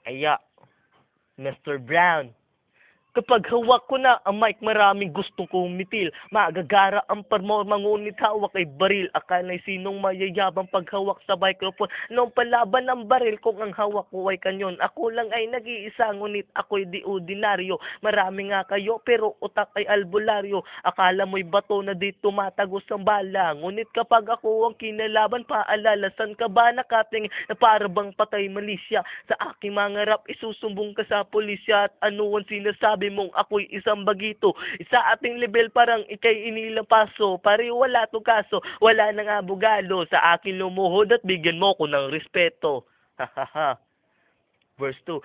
Aya, Mr. Brown. Kapag hawak ko na ang mic, maraming gustong kumitil. Magagara ang parmorma, ngunit hawak ay baril. Akala'y sinong mayayabang paghawak sa microphone. Noong palaban ng baril, kung ang hawak ko ay kanyon. Ako lang ay nag-iisa, ngunit ako'y di ordinaryo. Marami nga kayo, pero utak ay albularyo. Akala mo'y bato na di tumatagos ang bala. Ngunit kapag ako ang kinalaban, paalala, saan ka ba nakatingin na para bang patay malisya? Sa aking mga rap, isusumbong ka sa pulisya at ano ang sinasabi mong ako'y isang bagito. Sa ating level parang ikay inilang paso. Pare wala to kaso, wala nang abogado. Sa akin lumuhod at bigyan mo ko ng respeto. Hahaha. Verse 2.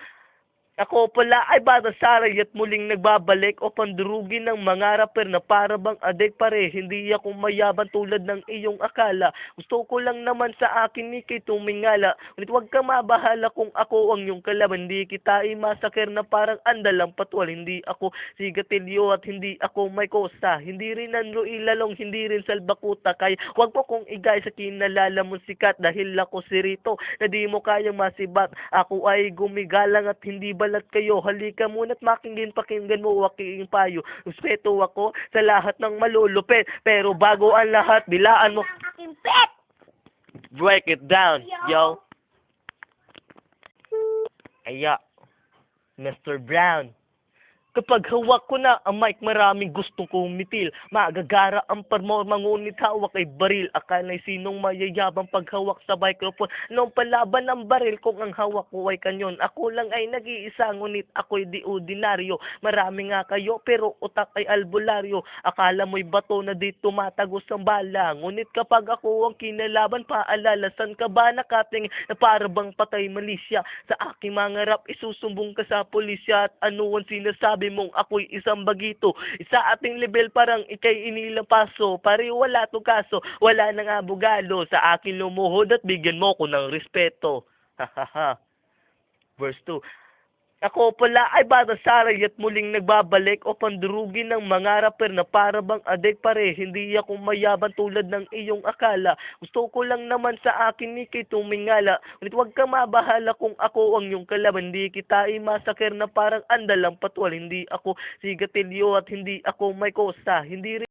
Ako pala ay bata saray at muling nagbabalik o pandurugin ng mga rapper na para bang adik pare. Hindi ako mayabang tulad ng iyong akala. Gusto ko lang naman sa akin ni kay tumingala. Ngunit huwag ka mabahala kung ako ang iyong kalaban. Hindi kita imasakir na parang andalang patwal. Hindi ako sigatilyo at hindi ako may kosa. Hindi rin Anlo Ilalong, hindi rin Salbakuta. Kaya huwag po kong igay sa kinalala mong sikat dahil ako si Rito na di mo kayang masibat. Ako ay gumigalang at hindi balat kayo. Halika muna't pakinggan mo aking payo. Respeto ako sa lahat ng malulupit. Pero bago ang lahat, bilaan mo. Aking pet! Break it down, yo. Aya, Mr. Brown. Kapag hawak ko na ang mic, maraming gustong kumitil. Magagara ang parmorma, ngunit hawak ay baril. Akala'y sinong mayayabang paghawak sa microphone. Noong palaban ng baril, kung ang hawak ko ay kanyon. Ako lang ay nag-iisa, ngunit ako'y di ordinaryo. Marami nga kayo, pero utak ay albularyo. Akala mo'y bato na di tumatagos ang bala. Ngunit kapag ako ang kinalaban, paalala, saan ka ba nakatingin na para bang patay malisya? Sa aking mga rap, isusumbong ka sa pulisya at ano ang sinasabi mong ako'y isang bagito. Sa ating level parang ikay inilang paso. Pare wala to kaso, wala nang abogado. Sa akin lumuhod at bigyan mo ko ng respeto. Hahaha. Verse 2. Ako pala ay bata saray at muling nagbabalik o pandurugin ng mga rapper na para bang adik pare. Hindi ako mayabang tulad ng iyong akala. Gusto ko lang naman sa akin ni kay tumingala. Ngunit huwag ka mabahala kung ako ang iyong kalaban. Hindi kita imasakir na parang andalang patwal. Hindi ako sigatilyo at hindi ako may kosa. Hindi rin